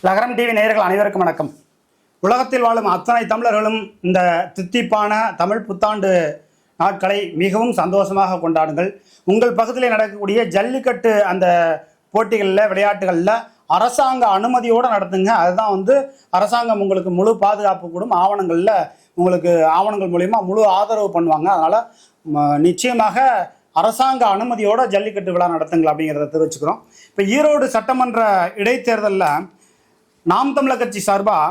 லகரம் டிவி நேயர்கள் அனைவருக்கும் வணக்கம். உலகத்தில் வாழும் அத்தனை தமிழர்களும் இந்த தித்திப்பான தமிழ் புத்தாண்டு நாட்களை மிகவும் சந்தோஷமாக கொண்டாடுங்கள். உங்கள் பகுதியில் நடக்கக்கூடிய ஜல்லிக்கட்டு அந்த போட்டிகளில் விளையாட்டுகளில் அரசாங்க அனுமதியோடு நடத்துங்க. அதுதான் அரசாங்கம் உங்களுக்கு முழு பாதுகாப்பு கூடும். ஆவணங்கள் மூலிமா முழு ஆதரவு பண்ணுவாங்க. அதனால் நிச்சயமாக அரசாங்க அனுமதியோட ஜல்லிக்கட்டு விழா நடத்துங்கள் அப்படிங்கிறத தெரிவிச்சுக்கிறோம். இப்போ ஈரோடு சட்டமன்ற இடைத்தேர்தலில் நாம் தமிழர் கட்சி சார்பாக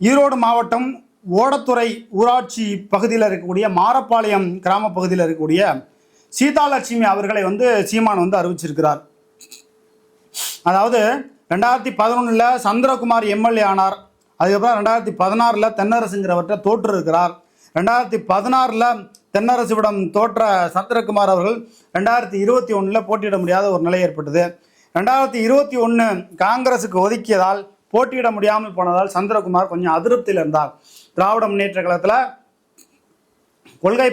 ஈரோடு மாவட்டம் ஓடத்துறை ஊராட்சி பகுதியில் இருக்கக்கூடிய மாரப்பாளையம் கிராம பகுதியில் இருக்கக்கூடிய சீதாலட்சுமி அவர்களை சீமான் அறிவிச்சிருக்கிறார். அதாவது 2011 சந்திரகுமார் எம்எல்ஏ ஆனார். அதுக்கப்புறம் 2016 தென்னரசுங்கிறவற்றை தோற்று இருக்கிறார். 2016 தென்னரசுவிடம் தோற்ற சந்திரகுமார் அவர்கள் 2021 போட்டியிட முடியாத ஒரு நிலை ஏற்பட்டது. 2021 காங்கிரஸுக்கு ஒதுக்கியதால் போட்டியிட முடியாமல் போனதால் சந்திரகுமார் கொஞ்சம் அதிருப்தியில் இருந்தார். திராவிட முன்னேற்ற கழகத்தில் கொள்கை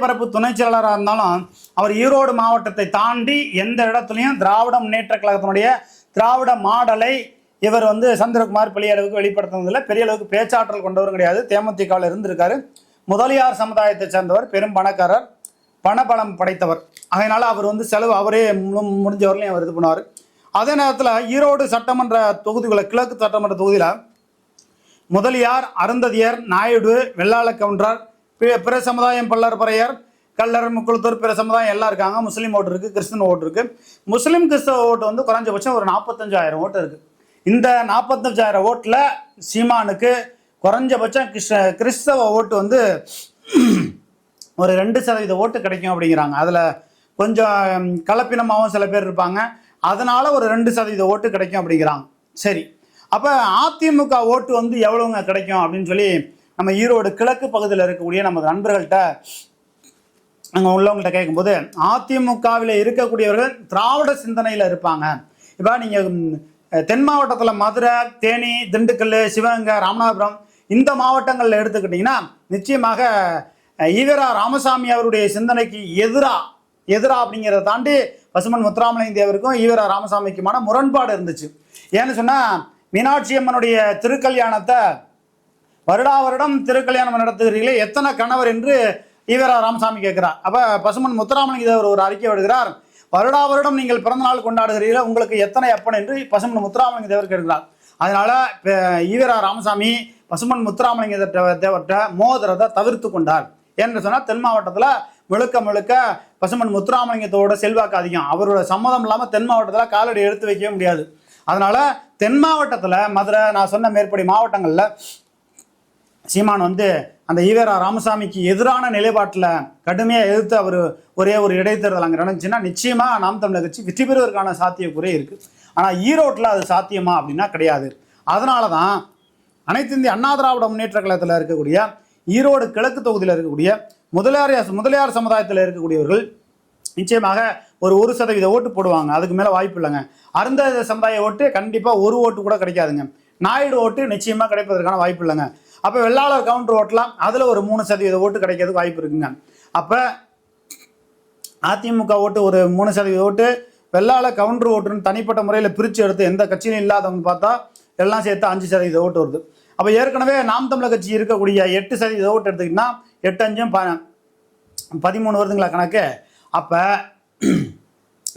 பரப்பு துணை செயலாளராக இருந்தாலும் அவர் ஈரோடு மாவட்டத்தை தாண்டி எந்த இடத்துலையும் திராவிட முன்னேற்ற கழகத்தினுடைய திராவிட மாடலை இவர் சந்திரகுமார் பெரிய அளவுக்கு வெளிப்படுத்தினதில்லை. பெரிய அளவுக்கு பேச்சாற்றல் கொண்டவரும் கிடையாது. தேமுதிகவில் இருந்திருக்காரு. முதலியார் சமுதாயத்தை சேர்ந்தவர், பெரும் பணக்காரர், பணபலம் படைத்தவர். அதனால அவர் செலவு அவரே முடிஞ்சவர்களையும் அவர் இது பண்ணுவார். அதே நேரத்தில் ஈரோடு சட்டமன்ற தொகுதிகளை கிழக்கு சட்டமன்ற தொகுதியில் முதலியார், அருந்ததியர், நாயுடு, வெள்ளாள கவுண்டர், பிற சமுதாயம், பல்லர், கல்லர், முக்குளத்தூர், பிற சமுதாயம் எல்லாம் இருக்காங்க. முஸ்லீம் ஓட்டு இருக்குது, கிறிஸ்தவ ஓட்டு இருக்குது. முஸ்லீம் கிறிஸ்தவ ஓட்டு குறைஞ்சபட்சம் ஒரு 45,000 ஓட்டு இருக்குது. இந்த 45,000 ஓட்டில் சீமானுக்கு குறைஞ்சபட்சம் கிறிஸ்தவ ஓட்டு ஒரு 2% ஓட்டு கிடைக்கும் அப்படிங்கிறாங்க. அதில் கொஞ்சம் கலப்பினமாகவும் சில பேர் இருப்பாங்க. அதனால ஒரு 2% ஓட்டு கிடைக்கும் அப்படிங்கிறாங்க. சரி, அப்போ அதிமுக ஓட்டு எவ்வளவுங்க கிடைக்கும் அப்படின்னு சொல்லி நம்ம ஈரோடு கிழக்கு பகுதியில் இருக்கக்கூடிய நம்ம நண்பர்கள்ட்ட அங்கே உள்ளவங்கள்ட்ட கேட்கும்போது, அதிமுகவில் இருக்கக்கூடியவர்கள் திராவிட சிந்தனையில் இருப்பாங்க. இப்போ நீங்கள் தென் மாவட்டத்தில் மதுரை, தேனி, திண்டுக்கல், சிவகங்கை, ராமநாதபுரம் இந்த மாவட்டங்களில் எடுத்துக்கிட்டிங்கன்னா நிச்சயமாக ஈவேரா ராமசாமி அவருடைய சிந்தனைக்கு எதிரா அப்படிங்கிறத தாண்டி பசுமன் முத்துராமலிங்க தேவருக்கும் ஈவேரா ராமசாமிக்குமான முரண்பாடு இருந்துச்சு. ஏன்னு சொன்னால், மீனாட்சி அம்மனுடைய திருக்கல்யாணத்தை வருடம் திருக்கல்யாணம் நடத்துகிறீர்களே, எத்தனை கணவர் என்று ஈவேரா ராமசாமி கேட்கிறார். அப்போ பசுமன் முத்துராமலிங்க தேவர் ஒரு அறிக்கை விடுகிறார், வருடம் நீங்கள் பிறந்த நாள் கொண்டாடுகிறீர்கள், உங்களுக்கு எத்தனை அப்பன் என்று பசுமன் முத்துராமலிங்க தேவர் கேட்கிறார். அதனால ஈவேரா ராமசாமி பசுமன் முத்துராமலிங்க தேவர்கிட்ட மோதிரத்தை தவிர்த்து கொண்டார். என்று சொன்னால், தென் மாவட்டத்தில் முழுக்க பசுமன் முத்துராமலிங்கத்தோட செல்வாக்கு அதிகம். அவரோட சம்மதம் இல்லாமல் தென் மாவட்டத்தில் காலடி எடுத்து வைக்கவே முடியாது. அதனால தென் மாவட்டத்தில் மதுரை, நான் சொன்ன மேற்படி மாவட்டங்களில் சீமான் அந்த ஈவேரா ராமசாமிக்கு எதிரான நிலைப்பாட்டில் கடுமையாக எதிர்த்து அவர் ஒரே ஒரு இடைத்தேர்தல் அங்கே நடந்துச்சுன்னா நிச்சயமாக நாம் தமிழர் கட்சி வெற்றி பெறுவதற்கான சாத்தியக்குறை இருக்குது. ஆனால் ஈரோட்டில் அது சாத்தியமா அப்படின்னா கிடையாது. அதனால தான் அனைத்து இந்திய அண்ணா திராவிட முன்னேற்ற கழகத்தில் இருக்கக்கூடிய ஈரோடு கிழக்கு தொகுதியில் இருக்கக்கூடிய முதலியார் சமுதாயத்தில் இருக்கக்கூடியவர்கள் நிச்சயமாக ஒரு 1% ஓட்டு போடுவாங்க. அதுக்கு மேலே வாய்ப்பு இல்லைங்க. அருந்ததிய சமுதாய ஓட்டு கண்டிப்பாக ஒரு ஓட்டு கூட கிடைக்காதுங்க. நாயுடு ஓட்டு நிச்சயமாக கிடைப்பதற்கான வாய்ப்பு இல்லைங்க. அப்போ வெள்ளாளர் கவுண்டர் ஓட்டலாம், அதில் ஒரு 3% ஓட்டு கிடைக்கிறதுக்கு வாய்ப்பு இருக்குங்க. அப்போ அதிமுக ஓட்டு ஒரு 3% ஓட்டு, வெள்ளாளர் கவுண்டர் ஓட்டுன்னு தனிப்பட்ட முறையில் பிரித்து எடுத்து எந்த கட்சியிலும் இல்லாதவங்க பார்த்தா எல்லாம் சேர்த்து 5% ஓட்டு வருது. அப்போ ஏற்கனவே நாம் தமிழர் கட்சி இருக்கக்கூடிய 8% ஓட்டு எடுத்துக்கிட்டா 8×5 13 வருதுங்களா கணக்கு. அப்போ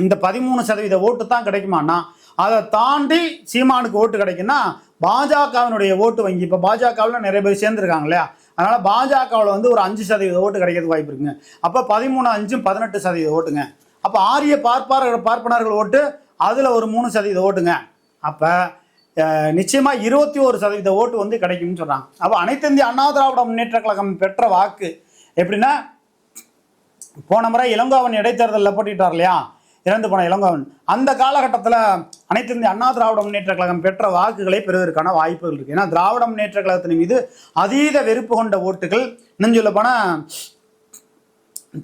இந்த 13% ஓட்டு தான் கிடைக்குமானா, அதை தாண்டி சீமானுக்கு ஓட்டு கிடைக்குன்னா பாஜகவினுடைய ஓட்டு வங்கி, இப்போ பாஜகவில் நிறைய பேர் சேர்ந்துருக்காங்க இல்லையா, அதனால் பாஜகவில் ஒரு 5% ஓட்டு கிடைக்கிறதுக்கு வாய்ப்பு இருக்குங்க. அப்போ 13×5 18% ஓட்டுங்க. அப்போ ஆரிய பார்ப்பனர்கள் ஓட்டு அதில் ஒரு 3% ஓட்டுங்க. அப்போ நிச்சயமாக 21% ஓட்டு கிடைக்கும்னு சொல்கிறாங்க. அப்போ அனைத்து இந்திய அண்ணா திராவிட முன்னேற்ற கழகம் பெற்ற வாக்கு எப்படின்னா, போன முறை இளங்கோவன் இடைத்தேர்தலில் போட்டிட்டார் இல்லையா, இறந்து போன இளங்கோவன், அந்த காலகட்டத்தில் அனைத்து இந்திய அண்ணா திராவிட முன்னேற்ற கழகம் பெற்ற வாக்குகளை பெறுவதற்கான வாய்ப்புகள் இருக்குது. ஏன்னா திராவிட முன்னேற்ற கழகத்தின் மீது அதீத வெறுப்பு கொண்ட ஓட்டுகள், இன்னும் சொல்ல போனால்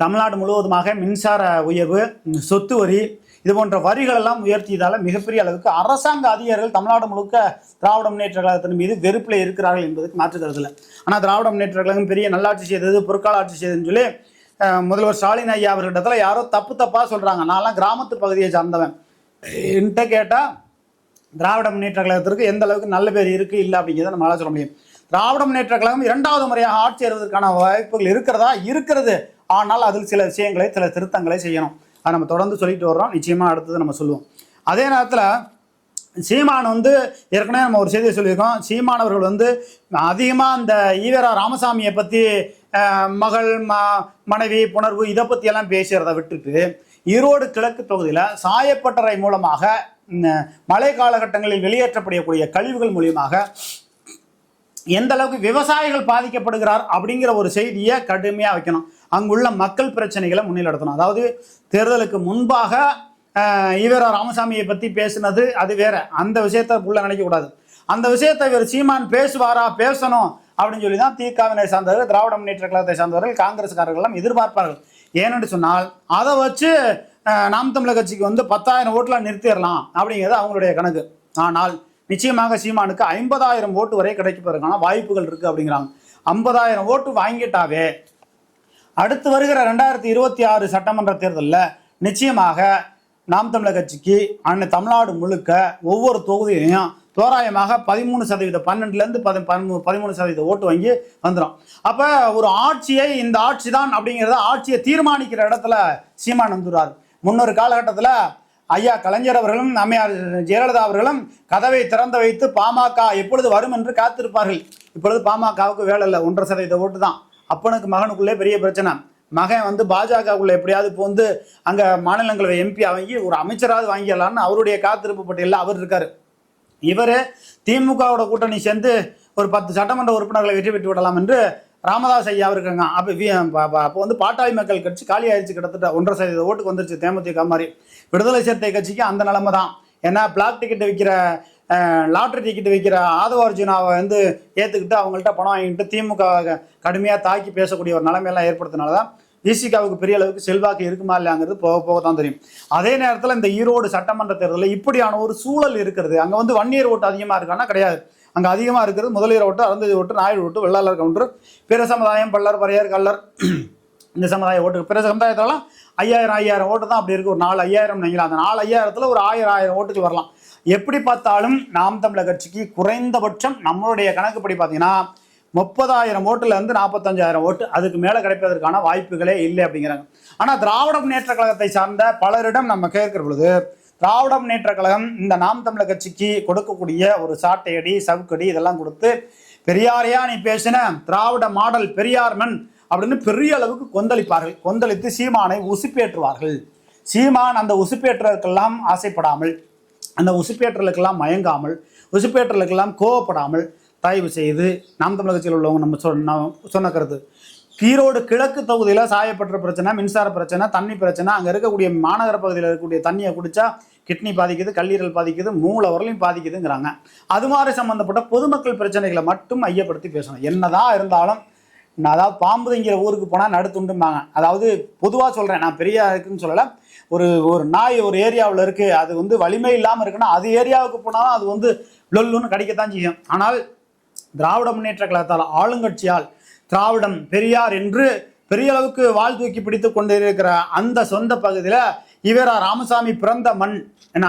தமிழ்நாடு முழுவதுமாக மின்சார உயர்வு, சொத்து வரி, இது போன்ற வரிகள் எல்லாம் உயர்த்தியதால் மிகப்பெரிய அளவுக்கு அரசாங்க அதிகாரிகள் தமிழ்நாடு முழுக்க திராவிட முன்னேற்ற கழகத்தின் மீது வெறுப்பில் இருக்கிறார்கள் என்பதுக்கு மாற்று கருத்தில். ஆனால் திராவிட முன்னேற்ற கழகம் பெரிய நல்லாட்சி செய்தது, பொற்கால ஆட்சி செய்ததுன்னு சொல்லி முதல்வர் ஸ்டாலின் ஐயா அவர்கிட்ட யாரோ தப்பாக சொல்கிறாங்க. நான்லாம் கிராமத்து பகுதியை சார்ந்தவன், என்கிட்ட கேட்டால் திராவிட முன்னேற்ற கழகத்திற்கு எந்த அளவுக்கு நல்ல பேர் இருக்கு இல்லை அப்படிங்கிறத நம்மளால சொல்ல முடியும். திராவிட முன்னேற்ற கழகம் 2வது முறையாக ஆட்சி ஏறுவதற்கான வாய்ப்புகள் இருக்கிறது. ஆனால் அதில் சில விஷயங்களை, சில திருத்தங்களை செய்யணும். அதை நம்ம தொடர்ந்து சொல்லிட்டு வர்றோம். நிச்சயமா அடுத்தது நம்ம சொல்லுவோம். அதே நேரத்தில் சீமான் ஏற்கனவே நம்ம ஒரு செய்தியை சொல்லியிருக்கோம். சீமானவர்கள் அதிகமாக இந்த ஈவேரா ராமசாமியை பற்றி மகள் மனைவி புணர்வு இதை பற்றியெல்லாம் பேசுகிறத விட்டுட்டு ஈரோடு கிழக்கு தொகுதியில் சாயப்பட்டறை மூலமாக மழை காலகட்டங்களில் வெளியேற்றப்படக்கூடிய கழிவுகள் மூலியமாக எந்த அளவுக்கு விவசாயிகள் பாதிக்கப்படுகிறார் அப்படிங்கிற ஒரு செய்தியை கடுமையாக வைக்கணும். அங்குள்ள மக்கள் பிரச்சனைகளை முன்னிலைப்படுத்தணும். அதாவது தேர்தலுக்கு முன்பாக ஈவேரா ராமசாமியை பற்றி பேசுனது அது வேற, அந்த விஷயத்தை உள்ள நினைக்கக்கூடாது. அந்த விஷயத்தை இவர் சீமான் பேசணும் அப்படின்னு சொல்லி தான் திகாவினை சார்ந்தவர்கள், திராவிட முன்னேற்ற கழகத்தை சார்ந்தவர்கள், காங்கிரஸ்காரர்கள் எல்லாம் எதிர்பார்ப்பார்கள். ஏன்னு சொன்னால் அதை வச்சு நாம் தமிழர் கட்சிக்கு 10,000 ஓட்டுல நிறுத்திடலாம் அப்படிங்கிறது அவங்களுடைய கணக்கு. ஆனால் நிச்சயமாக சீமானுக்கு 50,000 ஓட்டு வரை கிடைப்பதற்கான வாய்ப்புகள் இருக்கு அப்படிங்கிறாங்க. 50,000 ஓட்டு வாங்கிட்டாவே அடுத்து வருகிற 2026 சட்டமன்ற தேர்தலில் நிச்சயமாக நாம் தமிழர் கட்சிக்கு தமிழ்நாடு முழுக்க ஒவ்வொரு தொகுதியிலையும் தோராயமாக 13%, 12லேருந்து 13% ஓட்டு வாங்கி வந்துடும். அப்போ ஒரு ஆட்சியை, இந்த ஆட்சி தான் அப்படிங்கிறத ஆட்சியை தீர்மானிக்கிற இடத்துல சீமான் வந்துடுறார். முன்னொரு காலகட்டத்தில் ஐயா கலைஞர் அவர்களும் அம்மையார் ஜெயலலிதா அவர்களும் கதவை திறந்து வைத்து பாமக எப்பொழுது வரும் என்று காத்திருப்பார்கள். இப்பொழுது பாமகவுக்கு வேலை இல்லை, 1.5% ஓட்டு தான். அப்பனுக்கு மகனுக்குள்ளே பெரிய பிரச்சனை. மகன் பாஜகவுக்குள்ள எப்படியாவது இப்போ அங்கே மாநிலங்களவை எம்பி வாங்கி ஒரு அமைச்சராவது வாங்கிடலான்னு அவருடைய காத்திருப்பு பட்டியலில் அவர் இருக்காரு. இவர் திமுகவோட கூட்டணி சேர்ந்து ஒரு 10 சட்டமன்ற உறுப்பினர்களை வெற்றி பெற்று விடலாம் என்று ராமதாஸ் ஐயா இருக்காங்க. அப்போ பாட்டாளி மக்கள் கட்சி காலி ஆயிடுச்சு. கிட்டத்தட்ட 1.5% ஓட்டுக்கு வந்துருச்சு தேமுதிக மாதிரி. விடுதலை சிறுத்தை கட்சிக்கு அந்த நிலைமை தான். ஏன்னா பிளாக் டிக்கெட் விற்கிற, லாட்ரி டிக்கெட் விற்கிற ஆதவ அர்ஜுனாவை ஏற்றுக்கிட்டு அவங்கள்ட்ட பணம் வாங்கிட்டு திமுக கடுமையாக தாக்கி பேசக்கூடிய ஒரு நிலைமையெல்லாம் ஏற்படுத்தினால தான் விசிகாவுக்கு பெரிய அளவுக்கு செல்வாக்கு இருக்குமா இல்லையாங்கிறது போக போக தான் தெரியும். அதே நேரத்தில் இந்த ஈரோடு சட்டமன்ற தேர்தலில் இப்படியான ஒரு சூழல் இருக்கிறது. அங்கே வன்னியர் ஓட்டு அதிகமாக இருக்கான்னா கிடையாது. அங்கே அதிகமாக இருக்கிறது முதலியர் ஓட்டு, அருந்ததி ஓட்டு, நாயுடு ஓட்டு, வெள்ளாளர் கவுண்டர், பிற சமுதாயம், பல்லர், பறையர், கல்லர், இந்த சமுதாய ஓட்டு. பிற சமுதாயத்திலலாம் 5000 ஓட்டு தான் அப்படி இருக்குது. ஒரு 4,000 நினைக்கலாம். அந்த 4,000ல் ஒரு 1000 ஓட்டுகள் வரலாம். எப்படி பார்த்தாலும் நாம் தமிழர் கட்சிக்கு குறைந்தபட்சம் நம்மளுடைய கணக்குப்படி பார்த்தீங்கன்னா 30,000 ஓட்டுலேருந்து 45,000 ஓட்டு அதுக்கு மேலே கிடைப்பதற்கான வாய்ப்புகளே இல்லை அப்படிங்கிறாங்க. ஆனால் திராவிட முன்னேற்ற கழகத்தை சார்ந்த பலரிடம் நம்ம கேட்கிற பொழுது திராவிட முன்னேற்ற கழகம் இந்த நாம் தமிழர் கட்சிக்கு கொடுக்கக்கூடிய ஒரு சாட்டையடி, சவுக்கடி இதெல்லாம் கொடுத்து பெரியாரையா நீ பேசின, திராவிட மாடல் பெரியார் மண் அப்படின்னு பெரிய அளவுக்கு கொந்தளிப்பார்கள். கொந்தளித்து சீமானை உசுப்பேற்றுவார்கள். சீமான் அந்த உசுப்பேற்றலுக்கெல்லாம் ஆசைப்படாமல், அந்த உசுப்பேற்றலுக்கெல்லாம் மயங்காமல், உசுப்பேற்றலுக்கெல்லாம் கோவப்படாமல் தயவு செய்து நாம் தமிழர் கட்சியில் உள்ளவங்க நம்ம சொன்ன கருத்து, ஈரோடு கிழக்கு தொகுதியில் சாயப்பட்ட பிரச்சனை, மின்சார பிரச்சனை, தண்ணி பிரச்சனை, அங்கே இருக்கக்கூடிய மாநகர பகுதியில் இருக்கக்கூடிய தண்ணியை குடித்தா கிட்னி பாதிக்குது, கல்லீரல் பாதிக்குது, மூளை வரலையும் பாதிக்குதுங்கிறாங்க. அது மாதிரி சம்மந்தப்பட்ட பொதுமக்கள் பிரச்சனைகளை மட்டும் ஐயப்படுத்தி பேசணும். என்னதான் இருந்தாலும் அதாவது பாம்பு திங்கிற ஊருக்கு போனால் நடுத்துண்டும்பாங்க. அதாவது பொதுவாக சொல்கிறேன், நான் பெரிய இருக்குன்னு சொல்லலை. ஒரு நாய் ஒரு ஏரியாவில் இருக்குது, அது வலிமை இல்லாமல் இருக்குன்னா அது ஏரியாவுக்கு போனாலும் அது லொல்லுன்னு கடிக்கத்தான் செய்யும். ஆனால் திராவிட முன்னேற்ற கழகத்தால், ஆளுங்கட்சியால் திராவிடம் பெரியார் என்று பெரிய அளவுக்கு வாழ் தூக்கி பிடித்து கொண்டிருக்கிற அந்த சொந்த பகுதியில் ஈவேரா ராமசாமி பிறந்த மண் என்ன,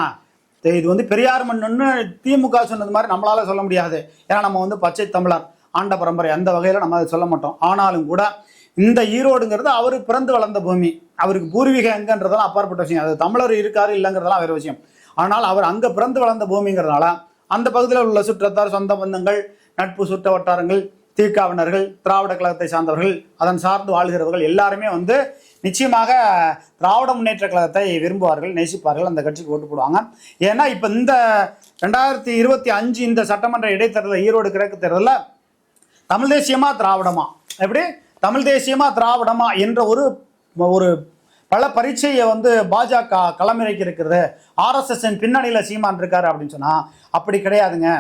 இது பெரியார் மண்ணுன்னு திமுக சொன்னது மாதிரி நம்மளால சொல்ல முடியாது. ஏன்னா நம்ம பச்சை தமிழர், ஆண்ட பரம்பரை, அந்த வகையில் நம்ம அதை சொல்ல மாட்டோம். ஆனாலும் கூட இந்த ஈரோடுங்கிறது அவர் பிறந்து வளர்ந்த பூமி. அவருக்கு பூர்வீகம் எங்கன்றதெல்லாம் அப்பாற்பட்ட விஷயம். அது தமிழர் இருக்காரு இல்லைங்கிறதெல்லாம் வேறு விஷயம். ஆனால் அவர் அங்கே பிறந்து வளர்ந்த பூமிங்கிறதுனால அந்த பகுதியில் உள்ள சுற்றத்தார், சொந்த பந்தங்கள், நட்பு சுற்ற வட்டாரங்கள், திகாவினர்கள், திராவிட கழகத்தை சார்ந்தவர்கள், அதன் சார்ந்து வாழ்கிறவர்கள் எல்லாருமே நிச்சயமாக திராவிட முன்னேற்ற கழகத்தை விரும்புவார்கள், நேசிப்பார்கள், அந்த கட்சிக்கு ஓட்டு போடுவாங்க. ஏன்னா இப்போ இந்த 2025 இந்த சட்டமன்ற இடைத்தேர்தல், ஈரோடு கிழக்கு தேர்தலில் தமிழ் தேசியமா திராவிடமா, எப்படி தமிழ் தேசியமா திராவிடமா என்ற ஒரு பல பரீட்சையை பாஜக களமிறக்கி இருக்கிறது. ஆர்எஸ்எஸ் பின்னணியில் சீமான் இருக்காரு அப்படின்னு சொன்னால் அப்படி கிடையாதுங்க.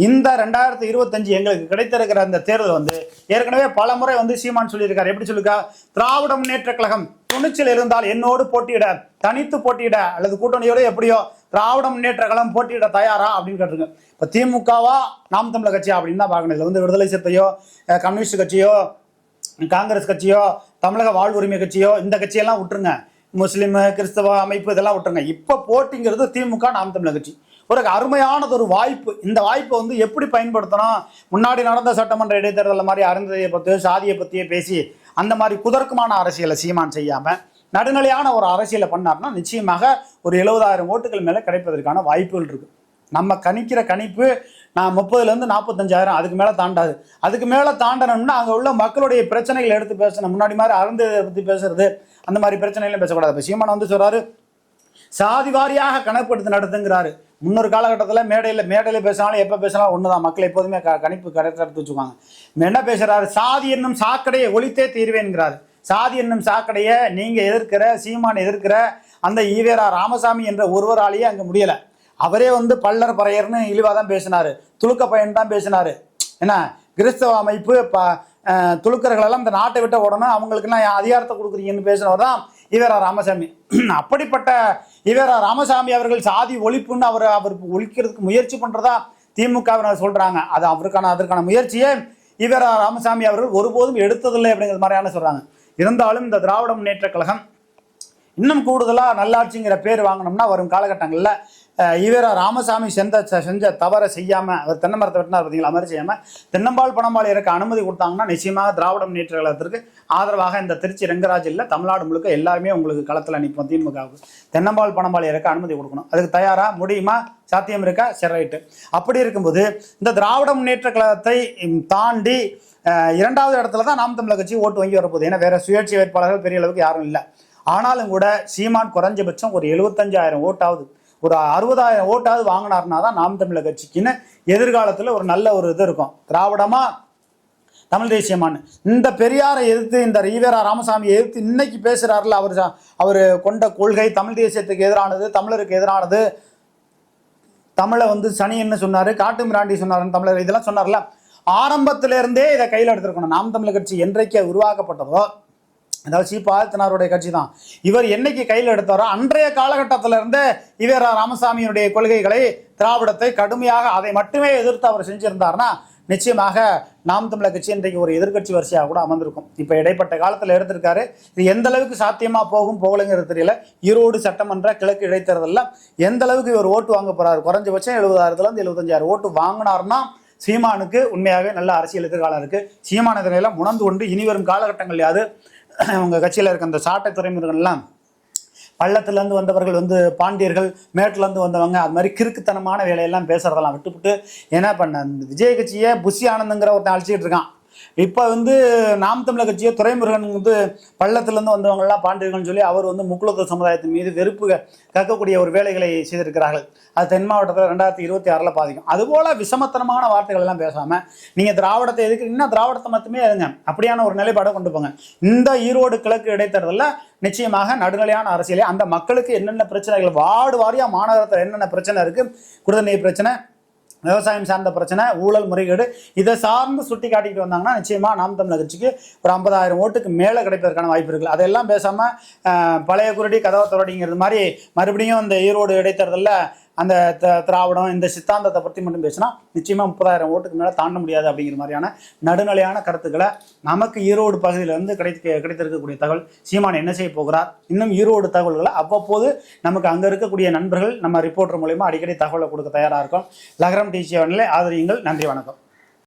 இந்த 2025 எங்களுக்கு கிடைத்திருக்கிற அந்த தேர்தல் ஏற்கனவே பல முறை சீமான் சொல்லியிருக்காரு. எப்படி சொல்லியிருக்கா, திராவிட முன்னேற்ற கழகம் துணிச்சல் இருந்தால் என்னோடு போட்டியிட, தனித்து போட்டியிட அல்லது கூட்டணியோட எப்படியோ திராவிட முன்னேற்ற கழகம் போட்டியிட தயாரா அப்படின்னு கேட்டிருங்க. இப்போ திமுகவா நாம் தமிழர் கட்சியா அப்படின்னு தான் பார்க்கணும். இதில் விடுதலை சிறுத்தையோ, கம்யூனிஸ்ட் கட்சியோ, காங்கிரஸ் கட்சியோ, தமிழக வாழ்வுரிமை கட்சியோ, இந்த கட்சியெல்லாம் விட்டுருங்க. முஸ்லீம், கிறிஸ்தவ அமைப்பு இதெல்லாம் விட்டுருங்க. இப்போ போட்டிங்கிறது திமுக, நாம் தமிழர் கட்சி. ஒரு அருமையானது ஒரு வாய்ப்பு. இந்த வாய்ப்பை வந்து எப்படி பயன்படுத்தணும்? முன்னாடி நடந்த சட்டமன்ற இடைத்தேர்தல் மாதிரி அருந்ததியை பற்றி சாதியை பற்றியே பேசி அந்த மாதிரி குதர்க்கமான அரசியலை சீமான் செய்யாமல் நடுநிலையான ஒரு அரசியலை பண்ணார்னா நிச்சயமாக ஒரு 70,000 ஓட்டுகள் மேலே கிடைப்பதற்கான வாய்ப்புகள் இருக்குது. நம்ம கணிக்கிற கணிப்பு நான் 30,000 45,000 அதுக்கு மேலே தாண்டாது. அதுக்கு மேலே தாண்டணும்னா அங்கே உள்ள மக்களுடைய பிரச்சனைகளை எடுத்து பேசணும். முன்னாடி மாதிரி அருந்ததியை பற்றி பேசுறது அந்த மாதிரி பிரச்சனைகளும் பேசக்கூடாது. இப்போ சீமான் வந்து சொல்கிறாரு சாதி வாரியாக கணக்கெடுத்து நடத்துங்கிறாரு. முன்னொரு காலகட்டத்தில் மேடையில் பேசினாலும் எப்போ பேசினாலும் ஒன்று தான். மக்கள் எப்போதுமே கணிப்பு கரெக்டாக எடுத்து வச்சுக்குவாங்க. என்ன பேசுகிறாரு? சாதி என்னும் சாக்கடையை ஒழித்தே தீர்வேன்கிறாரு. சாதி என்னும் சாக்கடையை நீங்கள் எதிர்க்கிற சீமான் எதிர்க்கிற அந்த ஈவேரா ராமசாமி என்ற ஒருவராலேயே அங்கே முடியலை. அவரே வந்து பல்லர் பறையர்னு இழிவாக தான் பேசினார். துளுக்க பையன் தான் பேசினார். என்ன கிறிஸ்தவ அமைப்பு துளுக்கர்களெல்லாம் இந்த நாட்டை விட்டு ஓடணும், அவங்களுக்குலாம் அதிகாரத்தை கொடுக்குறீங்கன்னு பேசினவர் தான் ஈவேரா ராமசாமி. அப்படிப்பட்ட ஈவேரா ராமசாமி அவர்கள் சாதி ஒழிப்புன்னு அவர் ஒழிக்கிறதுக்கு முயற்சி பண்ணுறதா திமுகவினர் சொல்கிறாங்க. அது அதற்கான முயற்சியே ஈவேரா ராமசாமி அவர்கள் ஒருபோதும் எடுத்ததில்லை அப்படிங்கிற மாதிரியான சொல்கிறாங்க. இருந்தாலும் இந்த திராவிட முன்னேற்ற கழகம் இன்னும் கூடுதலாக நல்லாட்சிங்கிற பேர் வாங்கினோம்னா வரும் காலகட்டங்களில் ஈவேரா ராமசாமி செஞ்ச தவறை செய்யாமல் அவர் தென்னை மரத்தை வெட்டினார் பார்த்தீங்களா, மாதிரி செய்யாமல் தென்னம்பால் பணம்பால் இறக்க அனுமதி கொடுத்தாங்கன்னா நிச்சயமாக திராவிட முன்னேற்ற கழகத்திற்கு ஆதரவாக இந்த திருச்சி ரெங்கராஜ் இல்லை தமிழ்நாடு முழுக்க எல்லாருமே உங்களுக்கு களத்தில் நிற்போம். திமுகவுக்கு தென்னம்பால் பணம்பால் இறக்க அனுமதி கொடுக்கணும். அதுக்கு தயாரா முடியுமா? சாத்தியம் இருக்கா? சரி, ரைட்டு. அப்படி இருக்கும்போது இந்த திராவிட முன்னேற்ற கழகத்தை தாண்டி 2வது இடத்துல தான் நாம் தமிழர் கட்சி ஓட்டு வாங்கி வரப்போகுது. ஏன்னா வேற சுயேட்சை வேட்பாளர்கள் பெரிய அளவுக்கு யாரும் இல்லை. ஆனாலும் கூட சீமான் குறைஞ்சபட்சம் ஒரு 75,000 ஓட்டாவது ஒரு 60,000 ஓட்டாவது வாங்கினார்னா தான் நாம் தமிழர் கட்சிக்குன்னு எதிர்காலத்தில் ஒரு நல்ல ஒரு இது இருக்கும். திராவிடமா தமிழ் தேசியமான இந்த பெரியாரை எதிர்த்து இந்த ஈவேரா ராமசாமியை எதிர்த்து இன்னைக்கு பேசுகிறாருல அவர் கொண்ட கொள்கை தமிழ் தேசியத்துக்கு எதிரானது, தமிழருக்கு எதிரானது. தமிழை வந்து சனின்னு சொன்னார், காட்டு மிராண்டி சொன்னாருன்னு தமிழர் இதெல்லாம் சொன்னார்ல. ஆரம்பத்திலிருந்தே இதை கையில் எடுத்துருக்கணும். நாம் தமிழர் கட்சி என்றைக்கு உருவாக்கப்பட்டதோ, அதாவது சீபாத்தினாருடைய கட்சி தான், இவர் என்னைக்கு கையில் எடுத்தாரோ அன்றைய காலகட்டத்திலிருந்து ஈவேரா ராமசாமியினுடைய கொள்கைகளை திராவிடத்தை கடுமையாக அதை மட்டுமே எதிர்த்து அவர் செஞ்சிருந்தார்னா நிச்சயமாக நாம் தமிழர் கட்சி இன்றைக்கு ஒரு எதிர்கட்சி வரிசையாக கூட அமர்ந்திருக்கும். இப்போ இடைப்பட்ட காலத்தில் எடுத்திருக்காரு. இது எந்த அளவுக்கு சாத்தியமாக போகலைங்கிறது தெரியல. ஈரோடு சட்டமன்ற கிழக்கு இடைத்தேர்தலில் எந்த அளவுக்கு இவர் ஓட்டு வாங்க போறாரு? குறைஞ்சபட்சம் 70,000 75,000 ஓட்டு வாங்கினார்னா சீமானுக்கு உண்மையாகவே நல்ல அரசியல் எதிர்காலம் இருக்கு. சீமான இதனையெல்லாம் உணர்ந்து கொண்டு இனி வரும் காலகட்டங்கள் யாது உங்கள் கட்சியில் இருக்க அந்த சாட்டை துறைமுகங்கள்லாம் பள்ளத்துலேருந்து வந்தவர்கள் வந்து பாண்டியர்கள், மேட்டிலேருந்து வந்தவங்க, அது மாதிரி கிறுக்குத்தனமான வேலையெல்லாம் பேசுறதெல்லாம் விட்டுவிட்டு என்ன பண்ண விஜய் கட்சியை புஷி ஆனந்துங்கிற ஒருத்தன் அழிச்சிக்கிட்டு இருக்கான். இப்போ வந்து நாம் தமிழர் கட்சியை துரைமுருகன் வந்து பள்ளத்துலேருந்து வந்தவங்கள்லாம் பாண்டியர்கள்னு சொல்லி அவர் வந்து முக்குலத்தூர் சமுதாயத்தின் மீது வெறுப்பு கக்கக்கூடிய ஒரு வேலைகளை செய்திருக்கிறார்கள். அது தென் மாவட்டத்தில் 2026 பாதிக்கும். அதுபோல் விஷமத்தனமான வார்த்தைகள் எல்லாம் பேசாமல் நீங்கள் திராவிடத்தை எதுக்குறீங்கன்னா திராவிடத்தை மட்டுமே இருங்க, அப்படியான ஒரு நிலைப்பாடை கொண்டு போங்க. இந்த ஈரோடு கிழக்கு இடைத்தேர்தலில் நிச்சயமாக நடுநிலையான அரசியலே அந்த மக்களுக்கு என்னென்ன பிரச்சனைகள் வார்டு வாரியாக மாநகரத்தில் என்னென்ன பிரச்சனை இருக்குது, குடிநீர் பிரச்சனை, விவசாயம் சார்ந்த பிரச்சனை, ஊழல் முறைகேடு, இதை சார்ந்து சுட்டி காட்டிக்கிட்டு வந்தாங்கன்னா நிச்சயமாக நாம் தமிழர் கட்சிக்கு ஒரு 50,000 ஓட்டுக்கு மேலே கிடைப்பதற்கான வாய்ப்பு இருக்குது. அதெல்லாம் பேசாமல் பழைய குருடி கதவை தொடடிங்கிறது மாதிரி மறுபடியும் இந்த ஈரோடு இடைத்தேர்தலில் அந்த திராவிடம் இந்த சித்தாந்தத்தை பற்றி மட்டும் பேசினா நிச்சயமாக 30,000 ஓட்டுக்கு மேலே தாண்ட முடியாது அப்படிங்கிற மாதிரியான நடுநிலையான கருத்துக்களை நமக்கு ஈரோடு பகுதியிலிருந்து கிடைத்திருக்கக்கூடிய தகவல். சீமான் என்ன செய்ய போகிறார்? இன்னும் ஈரோடு தகவல்களை அவ்வப்போது நமக்கு அங்கே இருக்கக்கூடிய நண்பர்கள் நம்ம ரிப்போர்ட்டர் மூலமா அடிக்கடி தகவலை கொடுக்க தயாராக இருக்கும். லகரம் டிசி சேனலை ஆதரியுங்கள். நன்றி, வணக்கம்.